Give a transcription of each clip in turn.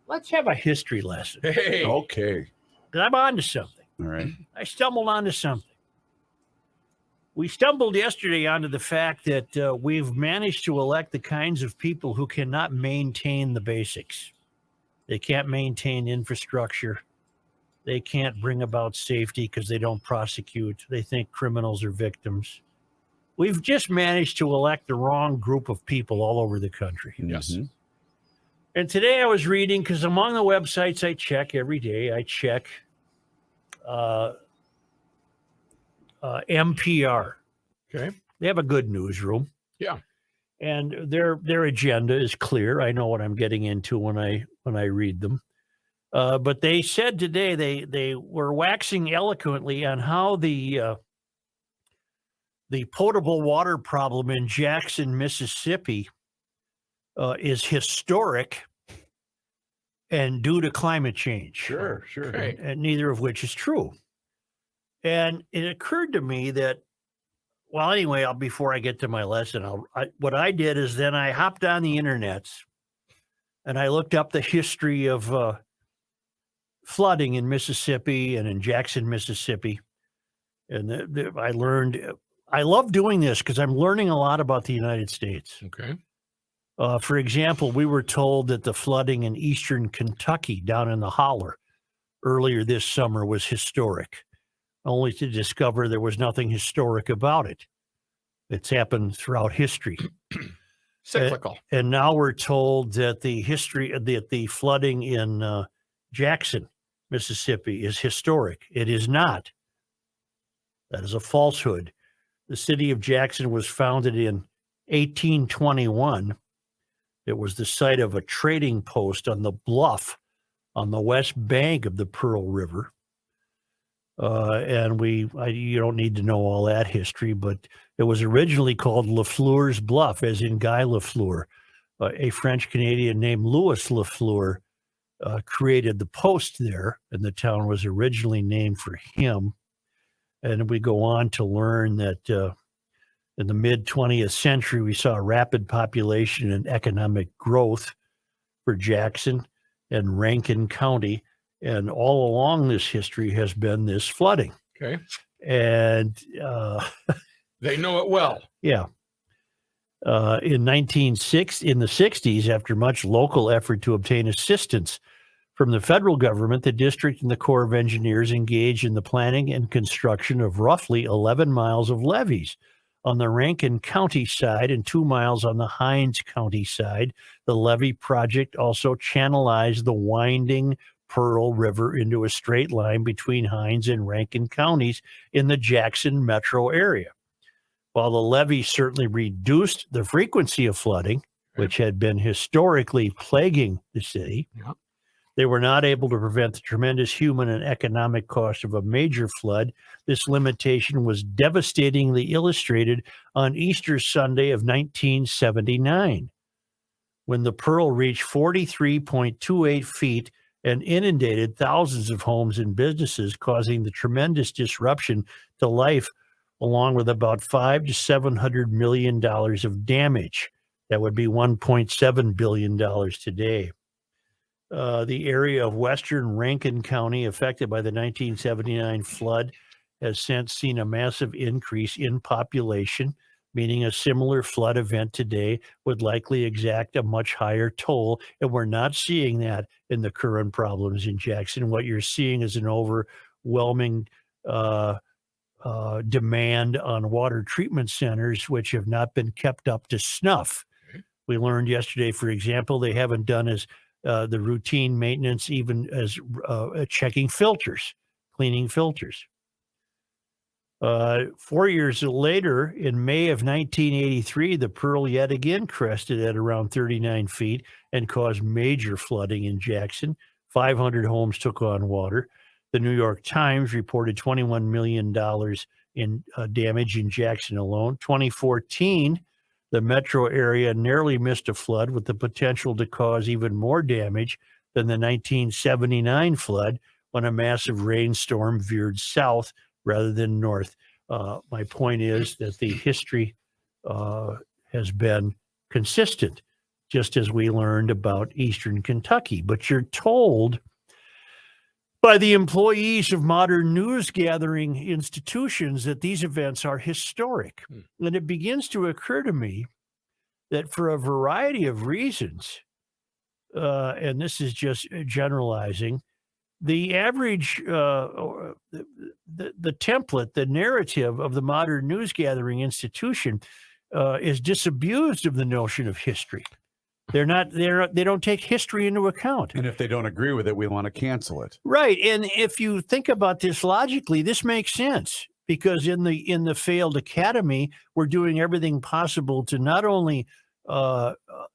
let's have a history lesson. Hey. Okay. 'Cause I'm on to something. All right. I stumbled onto something. We stumbled yesterday onto the fact that we've managed to elect the kinds of people who cannot maintain the basics. They can't maintain infrastructure. They can't bring about safety because they don't prosecute. They think criminals are victims. We've just managed to elect the wrong group of people all over the country. Yes. Mhm. And today I was reading, because among the websites I check every day, I check NPR. Okay. They have a good newsroom. Yeah. And their agenda is clear. I know what I'm getting into when I read them. But they said today they were waxing eloquently on how the potable water problem in Jackson, Mississippi, is historic and due to climate change. Sure. Okay. And neither of which is true. And it occurred to me that, well, anyway, before I get to my lesson, what I did is then I hopped on the internet and I looked up the history of flooding in Mississippi and in Jackson, Mississippi. And I learned, I love doing this because I'm learning a lot about the United States. Okay. For example, we were told that the flooding in eastern Kentucky down in the holler earlier this summer was historic, only to discover there was nothing historic about it. It's happened throughout history. Cyclical. And now we're told that the flooding in Jackson, Mississippi is historic. It is not. That is a falsehood. The city of Jackson was founded in 1821. It was the site of a trading post on the bluff on the west bank of the Pearl River. And you don't need to know all that history, but it was originally called Lafleur's Bluff, as in Guy Lafleur. A French Canadian named Louis Lafleur created the post there, and the town was originally named for him. And we go on to learn that in the mid 20th century, we saw rapid population and economic growth for Jackson and Rankin County. And all along this history has been this flooding. Okay. And They know it well. yeah. In the 60s, after much local effort to obtain assistance from the federal government, the district and the Corps of Engineers engaged in the planning and construction of roughly 11 miles of levees on the Rankin County side and 2 miles on the Hinds County side. The levee project also channelized the winding Pearl River into a straight line between Hinds and Rankin counties in the Jackson metro area. While the levee certainly reduced the frequency of flooding, which had been historically plaguing the city, they were not able to prevent the tremendous human and economic cost of a major flood. This limitation was devastatingly illustrated on Easter Sunday of 1979, when the Pearl reached 43.28 feet and inundated thousands of homes and businesses, causing the tremendous disruption to life, along with about $500 to $700 million of damage. That would be $1.7 billion today. The area of western Rankin County affected by the 1979 flood has since seen a massive increase in population, meaning a similar flood event today would likely exact a much higher toll. And we're not seeing that in the current problems in Jackson. What you're seeing is an overwhelming demand on water treatment centers, which have not been kept up to snuff. We learned yesterday, for example, they haven't done as the routine maintenance, even as checking filters, cleaning filters. 4 years later, in May of 1983, the Pearl yet again crested at around 39 feet and caused major flooding in Jackson. 500 homes took on water. The New York Times reported $21 million in damage in Jackson alone. 2014, the metro area narrowly missed a flood with the potential to cause even more damage than the 1979 flood, when a massive rainstorm veered south rather than north. My point is that the history has been consistent. just as we learned about Eastern Kentucky. But you're told by the employees of modern news gathering institutions that these events are historic. And it begins to occur to me that for a variety of reasons, and this is just generalizing, the average, the template, the narrative of the modern news gathering institution is disabused of the notion of history. They don't take history into account. And if they don't agree with it, we want to cancel it. Right. And if you think about this logically, this makes sense, because in the failed academy, we're doing everything possible to not only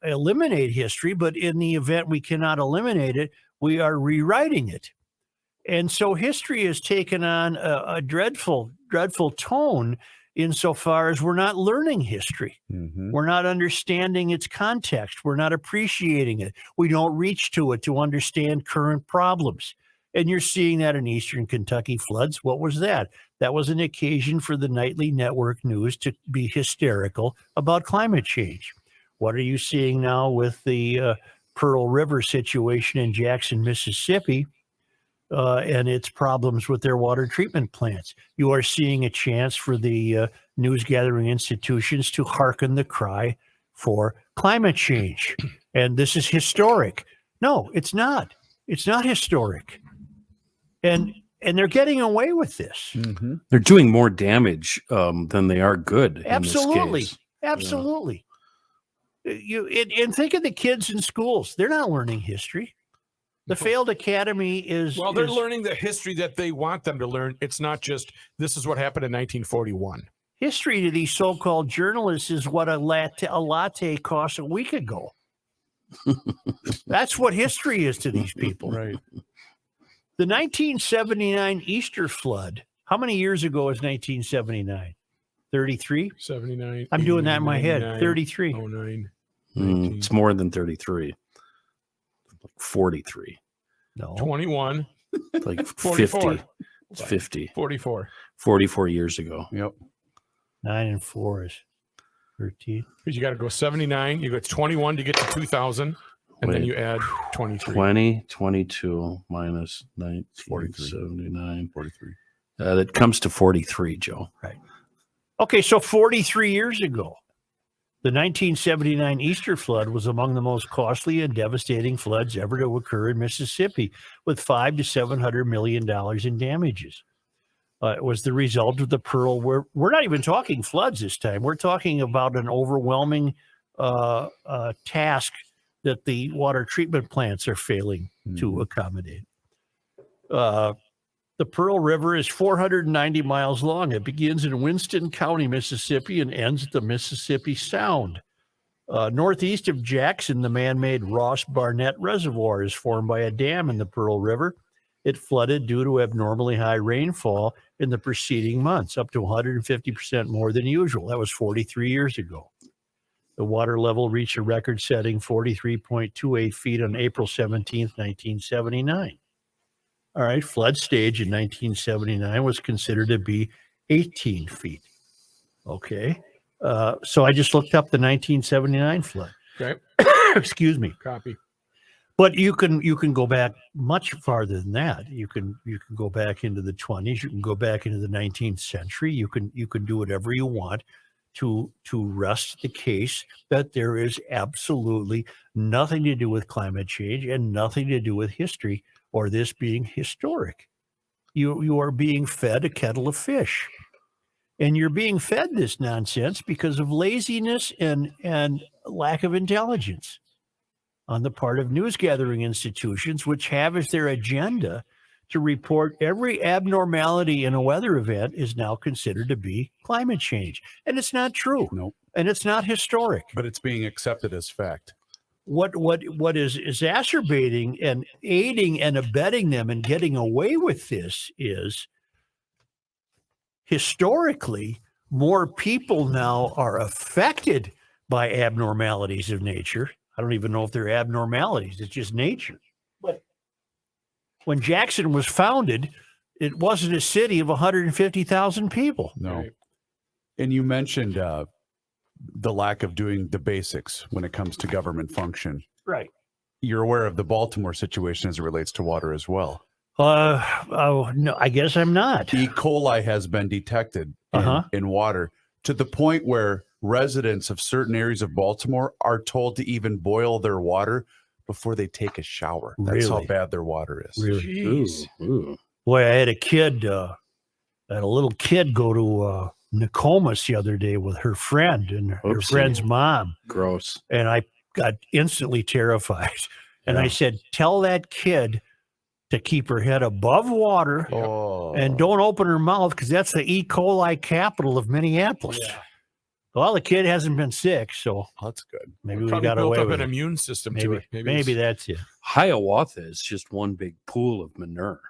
eliminate history, but in the event we cannot eliminate it, we are rewriting it. And so history has taken on a dreadful, dreadful tone insofar as we're not learning history. Mm-hmm. We're not understanding its context. We're not appreciating it. We don't reach to it to understand current problems. And you're seeing that in Eastern Kentucky floods. What was that? That was an occasion for the nightly network news to be hysterical about climate change. What are you seeing now with the Pearl River situation in Jackson, Mississippi, and its problems with their water treatment plants? You are seeing a chance for the news gathering institutions to hearken the cry for climate change. And this is historic. No, it's not. It's not historic. And they're getting away with this. Mm-hmm. They're doing more damage than they are good. Absolutely. In this case. Absolutely. And think of the kids in schools. They're not learning history. The failed academy is... Well, they're is- learning the history that they want them to learn. It's not just, this is what happened in 1941. history to these so-called journalists is what a latte cost a week ago. That's what history is to these people. Right. The 1979 Easter flood. How many years ago was 1979? 33? 79. I'm doing that in my head. 99, 33. 09. It's more than 33. Like 43. No. 21. Like 44. 50. It's 50. 44. 44 years ago. Yep. 9 and 4 is 13. Because you got to go 79. You go 21 to get to 2000. And then Wait. you add 23. 20, 22 minus 19, 43. 79. 43. That comes to 43, Joe. Okay, so 43 years ago, the 1979 Easter flood was among the most costly and devastating floods ever to occur in Mississippi, with $500 to $700 million in damages. It was the result of the Pearl. We're not even talking floods this time. We're talking about an overwhelming task that the water treatment plants are failing to accommodate. The Pearl River is 490 miles long. It begins in Winston County, Mississippi, and ends at the Mississippi Sound. Northeast of Jackson, the man-made Ross Barnett Reservoir is formed by a dam in the Pearl River. It flooded due to abnormally high rainfall in the preceding months, up to 150% more than usual. That was 43 years ago. The water level reached a record-setting 43.28 feet on April 17th, 1979. All right, flood stage in 1979 was considered to be 18 feet. Okay, so I just looked up the 1979 flood. Okay. Excuse me. Copy. But you can go back much farther than that. You can go back into the 20s. You can go back into the 19th century. You can do whatever you want to rest the case that there is absolutely nothing to do with climate change and nothing to do with history or this being historic. You are being fed a kettle of fish. And you're being fed this nonsense because of laziness and lack of intelligence on the part of news gathering institutions, which have as their agenda to report every abnormality in a weather event is now considered to be climate change. And it's not true. Nope. And it's not historic. But it's being accepted as fact. What is exacerbating and aiding and abetting them and getting away with this is historically more people now are affected by abnormalities of nature. I don't even know if they're abnormalities. It's just nature. But when Jackson was founded, it wasn't a city of 150,000 people. No. Right. And you mentioned the lack of doing the basics when it comes to government function. Right. You're aware of the Baltimore situation as it relates to water as well. Oh no, I guess I'm not. E. coli has been detected in water to the point where residents of certain areas of Baltimore are told to even boil their water before they take a shower. That's how Really? bad their water is. Really? Jeez. Ooh. Boy, I had a little kid go to Nokomis the other day with her friend and her Oopsie. friend's mom, Gross. and I got instantly terrified. And I said, "Tell that kid to keep her head above water Oh, and don't open her mouth because that's the E. coli capital of Minneapolis." Yeah. Well, the kid hasn't been sick, so that's good. maybe we Probably got built away up with an it. immune system to Maybe, it. maybe it's- that's it. Hiawatha is just one big pool of manure.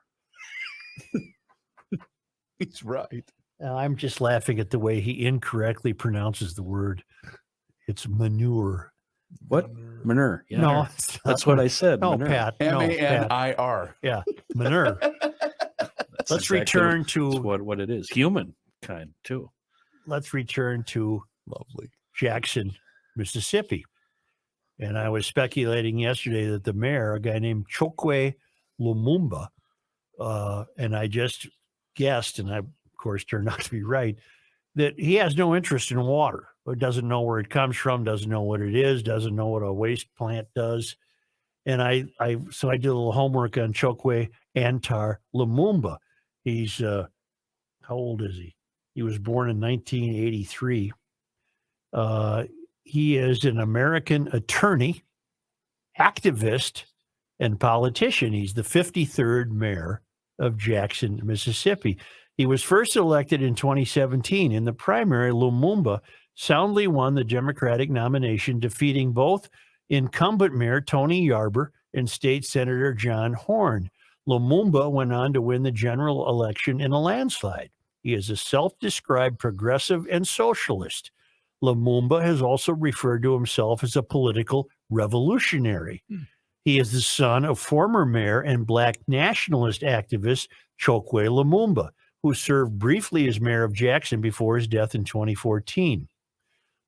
He's right. I'm just laughing at the way he incorrectly pronounces the word. It's manure. What? Manure. Yeah. No, it's not That's what I said. No, manure. Pat. No, Pat. M-A-N-I-R. Manure. That's Let's exactly return to what it is. Human kind too. let's return to Lovely. Jackson, Mississippi. And I was speculating yesterday that the mayor, a guy named Chokwe Lumumba, and I just guessed, and I, of course, turned out to be right, that he has no interest in water, or doesn't know where it comes from, doesn't know what it is, doesn't know what a waste plant does. And so I did a little homework on Chokwe Antar Lumumba. He's, how old is he? He was born in 1983. He is an American attorney, activist, and politician. He's the 53rd mayor of Jackson, Mississippi. He was first elected in 2017. In the primary, Lumumba soundly won the Democratic nomination, defeating both incumbent mayor Tony Yarber and state senator John Horn. Lumumba went on to win the general election in a landslide. He is a self-described progressive and socialist. Lumumba has also referred to himself as a political revolutionary. He is the son of former mayor and black nationalist activist Chokwe Lumumba, who served briefly as mayor of Jackson before his death in 2014.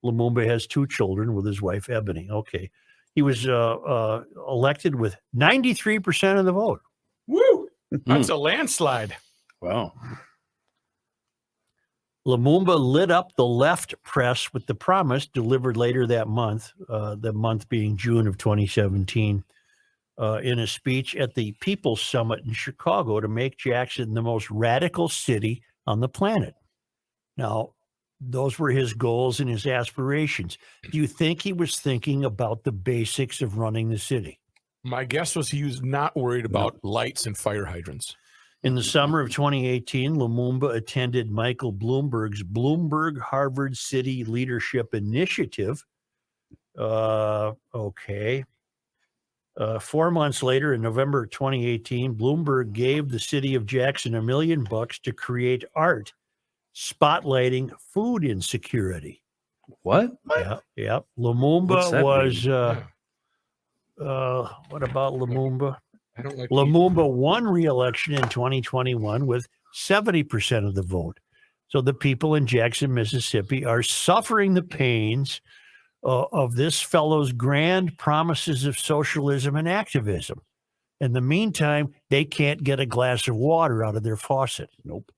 Lumumba has 2 children with his wife, Ebony. Okay. He was elected with 93% of the vote. Woo! That's a landslide. Wow. Lumumba lit up the left press with the promise delivered later that month, the month being June of 2017, in a speech at the People's Summit in Chicago to make Jackson the most radical city on the planet. Now, those were his goals and his aspirations. Do you think he was thinking about the basics of running the city? My guess was he was not worried about lights and fire hydrants. In the summer of 2018, Lumumba attended Michael Bloomberg's Bloomberg Harvard City Leadership Initiative. 4 months later, in November 2018, Bloomberg gave the city of Jackson $1 million to create art spotlighting food insecurity. What? Yeah. What's Lumumba that was, Yeah. what about Lumumba? I don't like Lumumba won re-election in 2021 with 70% of the vote. So the people in Jackson, Mississippi are suffering the pains of this fellow's grand promises of socialism and activism. In the meantime, they can't get a glass of water out of their faucet. Nope.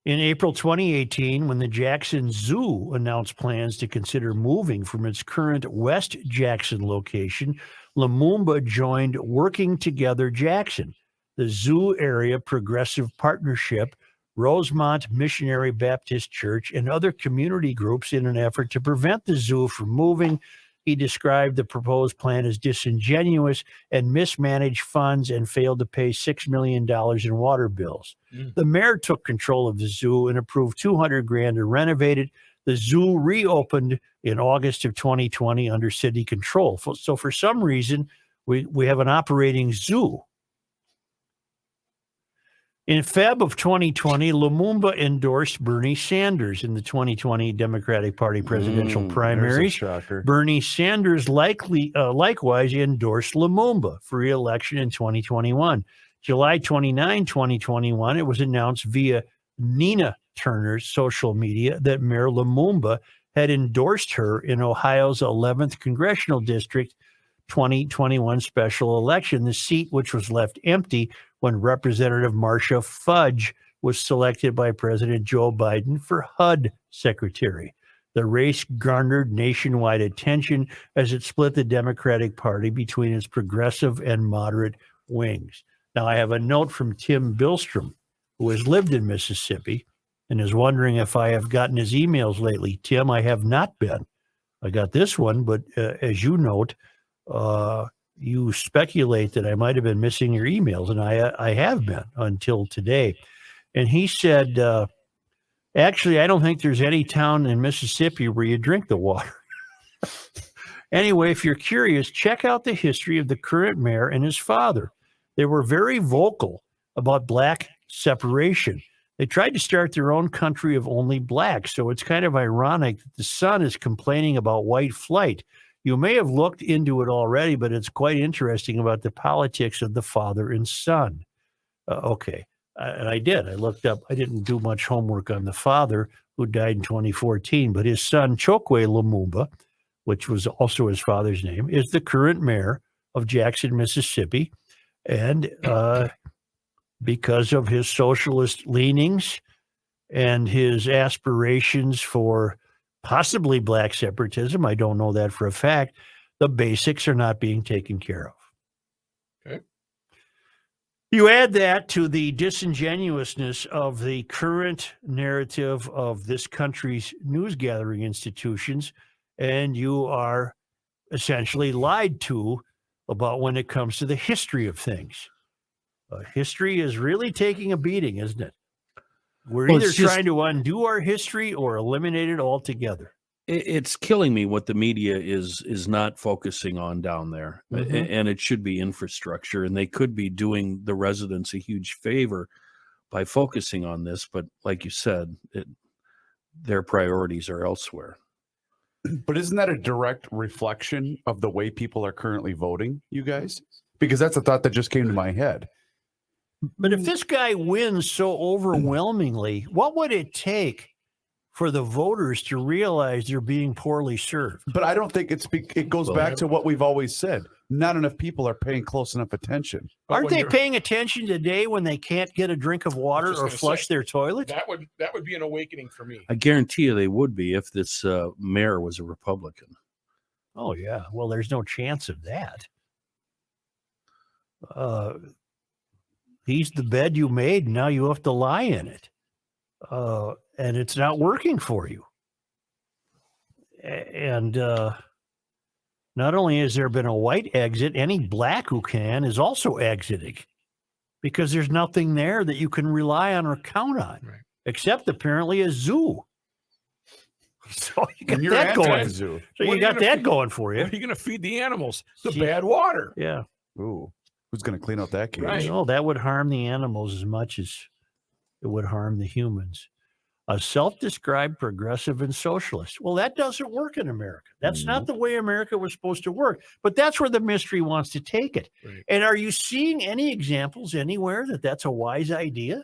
In April 2018, when the Jackson Zoo announced plans to consider moving from its current West Jackson location, Lumumba joined Working Together Jackson, the Zoo Area Progressive Partnership, Rosemont Missionary Baptist Church, and other community groups in an effort to prevent the zoo from moving. He described the proposed plan as disingenuous and mismanaged funds and failed to pay $6 million in water bills. The mayor took control of the zoo and approved $200,000 to renovate it. The zoo reopened in August of 2020 under city control. So for some reason, we have an operating zoo. In Feb of 2020, Lumumba endorsed Bernie Sanders in the 2020 Democratic Party presidential primaries. Shocker. Bernie Sanders likewise endorsed Lumumba for re-election in 2021. July 29, 2021, it was announced via Nina Turner's social media that Mayor Lumumba had endorsed her in Ohio's 11th congressional district 2021 special election, the seat which was left empty when Representative Marcia Fudge was selected by President Joe Biden for HUD secretary. The race garnered nationwide attention as it split the Democratic Party between its progressive and moderate wings. Now, I have a note from Tim Billstrom, who has lived in Mississippi and is wondering if I have gotten his emails lately. Tim, I have not been. I got this one, but as you note, you speculate that I might have been missing your emails, and I have been until today. And he said, actually, I don't think there's any town in Mississippi where you drink the water. Anyway, if you're curious, check out the history of the current mayor and his father. They were very vocal about black separation. They tried to start their own country of only blacks. So it's kind of ironic that the son is complaining about white flight. You may have looked into it already, but it's quite interesting about the politics of the father and son. Okay. And I did. I looked up. I didn't do much homework on the father, who died in 2014, but his son, Chokwe Lumumba, which was also his father's name, is the current mayor of Jackson, Mississippi. And because of his socialist leanings and his aspirations for possibly black separatism, I don't know that for a fact, the basics are not being taken care of. Okay. You add that to the disingenuousness of the current narrative of this country's news gathering institutions, and you are essentially lied to about when it comes to the history of things. History is really taking a beating, isn't it? We're Well, either it's just- trying to undo our history or eliminate it altogether. It's killing me what the media is not focusing on down there. Mhm. And it should be infrastructure, and they could be doing the residents a huge favor by focusing on this. But like you said, their priorities are elsewhere. But isn't that a direct reflection of the way people are currently voting, you guys? Because that's a thought that just came to my head. But if this guy wins so overwhelmingly, what would it take for the voters to realize they're being poorly served? But I don't think it goes Well, back to what we've always said. Not enough people are paying close enough attention. But Aren't when they you're- paying attention today when they can't get a drink of water just or gonna flush say, their toilet? That would be an awakening for me. I guarantee you they would be if this mayor was a Republican. Oh, yeah. Well, there's no chance of that. He's the bed you made. And now you have to lie in it. And it's not working for you. And not only has there been a white exit, any black who can is also exiting because there's nothing there that you can rely on or count on, Right. except apparently a zoo. So you got And you're that going. anti-zoo. So What you are you got gonna that feed- going for you. What are you going to feed the animals? The See- bad water. Yeah. Ooh, who's going to clean out that cage? Right. No, that would harm the animals as much as it would harm the humans. A self-described progressive and socialist. Well, that doesn't work in America. That's not the way America was supposed to work. But that's where the mystery wants to take it. Right. And are you seeing any examples anywhere that that's a wise idea?